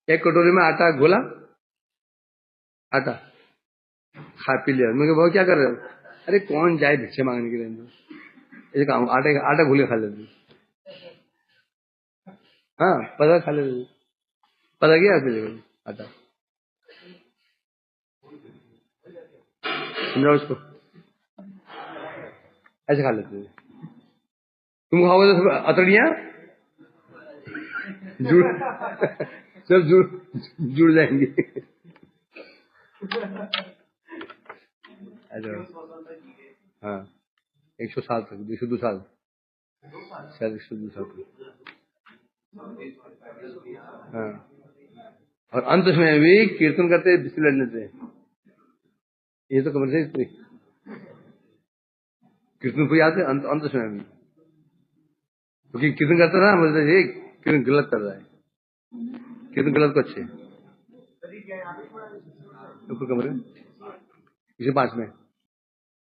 एक कटोरी में आटा घोला, आटा खा पी लिया। मैं वो क्या कर रहे हो? अरे कौन जाए भिक्षे मांगने के लिए, ऐसे काम आटा घोले खा लेते। हाँ पता खा लेते, पता क्या आटा, समझा उसको, ऐसे खा लेते थे। तुम खाओगे तो सब अतड़ियां जुड़ सब जुड़ जाएंगी। हाँ 100 साल तक, 102 साल, शायद 102 साल तक। हाँ और अंत में भी कीर्तन करते बिस्तर लड़ने से, ये तो कमर से कीर्तन को याद है अंत समय भी, क्योंकि कीर्तन करता था मतलब ये कीर्तन गलत कर रहा है, कीर्तन गलत को अच्छे ऊपर कमरे इसे 5 में